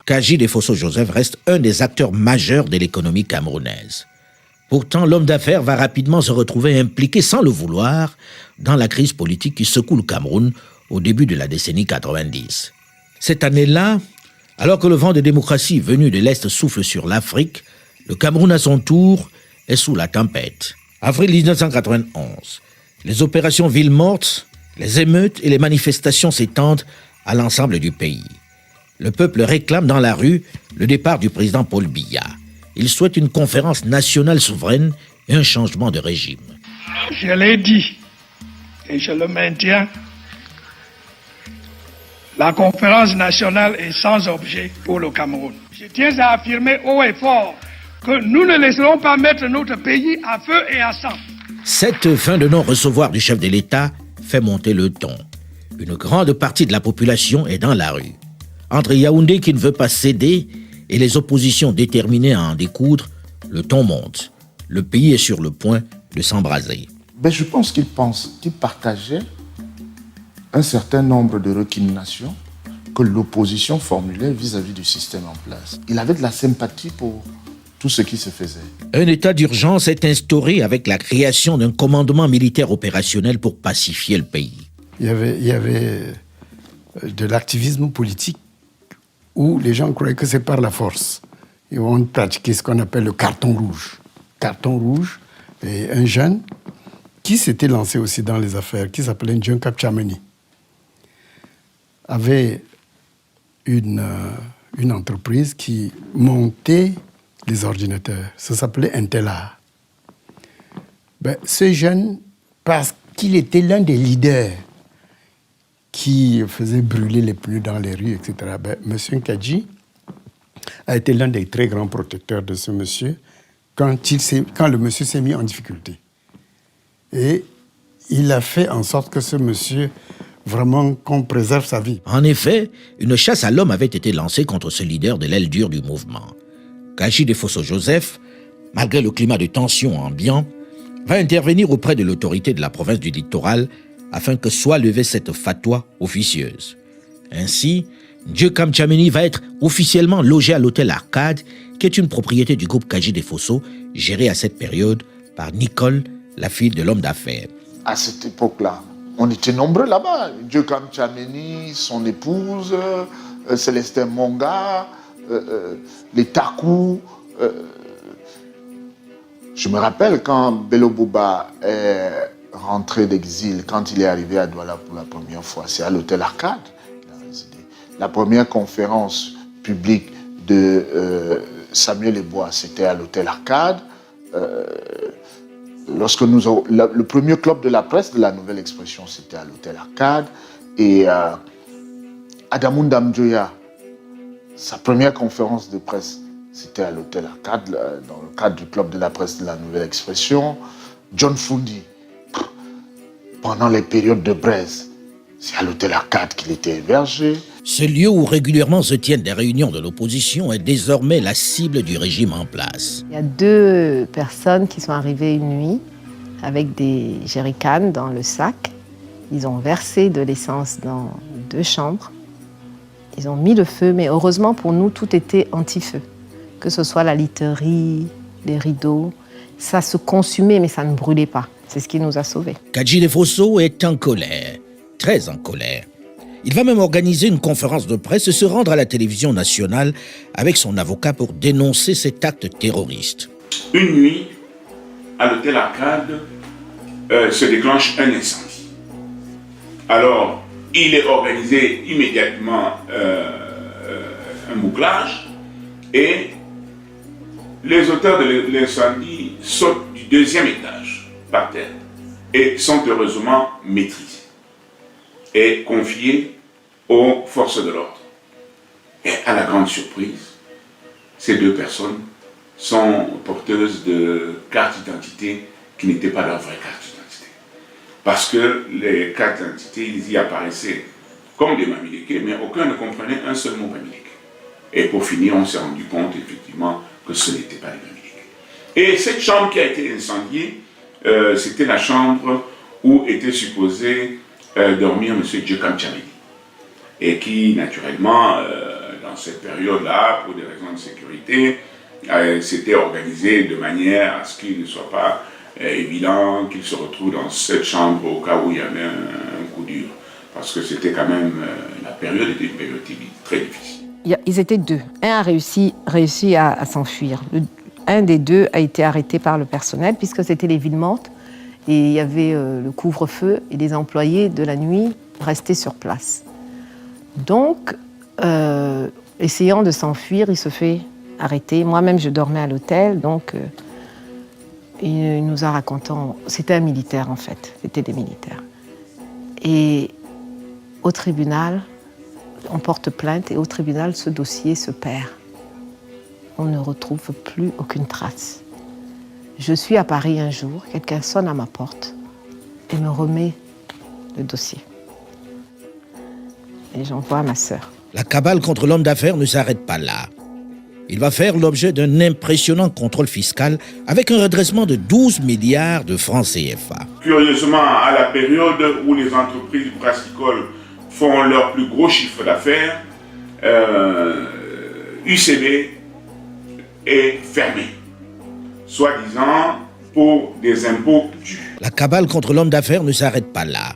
Kaji Defosso-Joseph reste un des acteurs majeurs de l'économie camerounaise. Pourtant, l'homme d'affaires va rapidement se retrouver impliqué sans le vouloir dans la crise politique qui secoue le Cameroun au début de la décennie 90. Cette année-là, alors que le vent de démocratie venu de l'Est souffle sur l'Afrique, le Cameroun à son tour est sous la tempête. Avril 1991, les opérations Ville morte, les émeutes et les manifestations s'étendent à l'ensemble du pays. Le peuple réclame dans la rue le départ du président Paul Biya. Il souhaite une conférence nationale souveraine et un changement de régime. Je l'ai dit et je le maintiens. La conférence nationale est sans objet pour le Cameroun. Je tiens à affirmer haut et fort que nous ne laisserons pas mettre notre pays à feu et à sang. Cette fin de non-recevoir du chef de l'État fait monter le ton. Une grande partie de la population est dans la rue. Entre Yaoundé qui ne veut pas céder et les oppositions déterminées à en découdre, le ton monte. Le pays est sur le point de s'embraser. Je pense qu'il partageait un certain nombre de récriminations que l'opposition formulait vis-à-vis du système en place. Il avait de la sympathie pour tout ce qui se faisait. Un état d'urgence est instauré avec la création d'un commandement militaire opérationnel pour pacifier le pays. Il y avait de l'activisme politique où les gens croyaient que c'est par la force. Ils vont pratiquer ce qu'on appelle le carton rouge. Carton rouge, et un jeune qui s'était lancé aussi dans les affaires, qui s'appelait Ndjun Kapchameni, avait une entreprise qui montait les ordinateurs. Ça s'appelait Intela. Ce jeune, parce qu'il était l'un des leaders qui faisait brûler les pneus dans les rues, etc., M. Kadji a été l'un des très grands protecteurs de ce monsieur quand le monsieur s'est mis en difficulté. Et il a fait en sorte que ce monsieur, vraiment, qu'on préserve sa vie. En effet, une chasse à l'homme avait été lancée contre ce leader de l'aile dure du mouvement. Kaji Defosso-Joseph, malgré le climat de tension ambiant, va intervenir auprès de l'autorité de la province du littoral afin que soit levée cette fatwa officieuse. Ainsi, Ndjeu Kamtchameni va être officiellement logé à l'hôtel Arcade, qui est une propriété du groupe Kaji Defosso, gérée à cette période par Nicole, la fille de l'homme d'affaires. À cette époque-là, on était nombreux là-bas. Ndjeu Kamtchameni, son épouse, Célestin Monga, les Takou. Je me rappelle quand Bello Bouba est rentré d'exil, quand il est arrivé à Douala pour la première fois, c'est à l'hôtel Arcade qu'il a résidé. La première conférence publique de Samuel Ebois, c'était à l'hôtel Arcade. Le premier club de la presse de la Nouvelle Expression, c'était à l'hôtel Arcade. Et Adamoun Damdjoya, sa première conférence de presse, c'était à l'hôtel Arcade, dans le cadre du club de la presse de la Nouvelle Expression. John Fundi, pendant les périodes de braise, c'est à l'hôtel Arcade qu'il était hébergé. Ce lieu où régulièrement se tiennent des réunions de l'opposition est désormais la cible du régime en place. Il y a 2 personnes qui sont arrivées une nuit avec des jerrycans dans le sac. Ils ont versé de l'essence dans 2 chambres. Ils ont mis le feu, mais heureusement pour nous, tout était anti-feu. Que ce soit la literie, les rideaux, ça se consumait, mais ça ne brûlait pas. C'est ce qui nous a sauvés. Kaji Defosso est en colère, très en colère. Il va même organiser une conférence de presse et se rendre à la télévision nationale avec son avocat pour dénoncer cet acte terroriste. Une nuit, à l'hôtel Arcade, se déclenche un incendie. Alors, il est organisé immédiatement un bouclage et les auteurs de l'incendie sautent du 2e étage par terre et sont heureusement maîtrisés et confiés aux forces de l'ordre. Et à la grande surprise, ces 2 personnes sont porteuses de cartes d'identité qui n'étaient pas leurs vraies cartes d'identité. Parce que les cartes d'identité, ils y apparaissaient comme des Bamileke, mais aucun ne comprenait un seul mot Bamileke. Et pour finir, on s'est rendu compte effectivement que ce n'était pas les Bamileke. Et cette chambre qui a été incendiée, c'était la chambre où était supposé dormir M. Ndjeu Kamtchameni. Et qui, naturellement, dans dans cette période-là, pour des raisons de sécurité, s'était organisé de manière à ce qu'il ne soit pas évident qu'il se retrouve dans cette chambre au cas où il y avait un coup dur. Parce que c'était quand même, la période était une période très difficile. Ils étaient deux. Un a réussi à s'enfuir. Un des deux a été arrêté par le personnel, puisque c'était les villes mortes. Et il y avait le couvre-feu et les employés de la nuit restaient sur place. Donc, essayant de s'enfuir, il se fait arrêter. Moi-même, je dormais à l'hôtel, donc il nous a raconté... C'était un militaire, en fait. C'était des militaires. Et au tribunal, on porte plainte, et au tribunal, ce dossier se perd. On ne retrouve plus aucune trace. Je suis à Paris un jour, quelqu'un sonne à ma porte et me remet le dossier. Et j'envoie à ma sœur. La cabale contre l'homme d'affaires ne s'arrête pas là. Il va faire l'objet d'un impressionnant contrôle fiscal avec un redressement de 12 milliards de francs CFA. Curieusement, à la période où les entreprises brassicoles font leur plus gros chiffre d'affaires, UCB est fermé, soi-disant pour des impôts dus. La cabale contre l'homme d'affaires ne s'arrête pas là.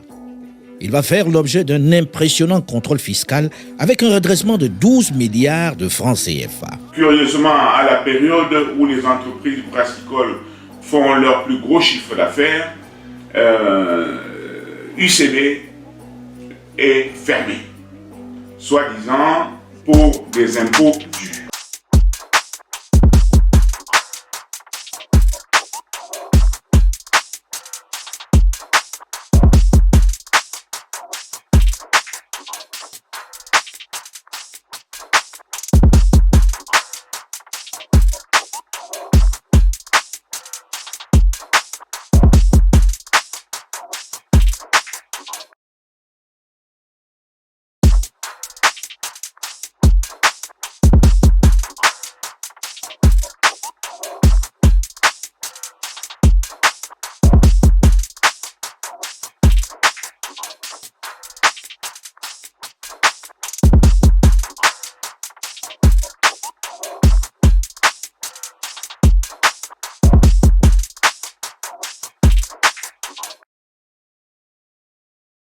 Il va faire l'objet d'un impressionnant contrôle fiscal avec un redressement de 12 milliards de francs CFA. Curieusement, à la période où les entreprises brassicoles font leur plus gros chiffre d'affaires, UCB est fermé, soi-disant pour des impôts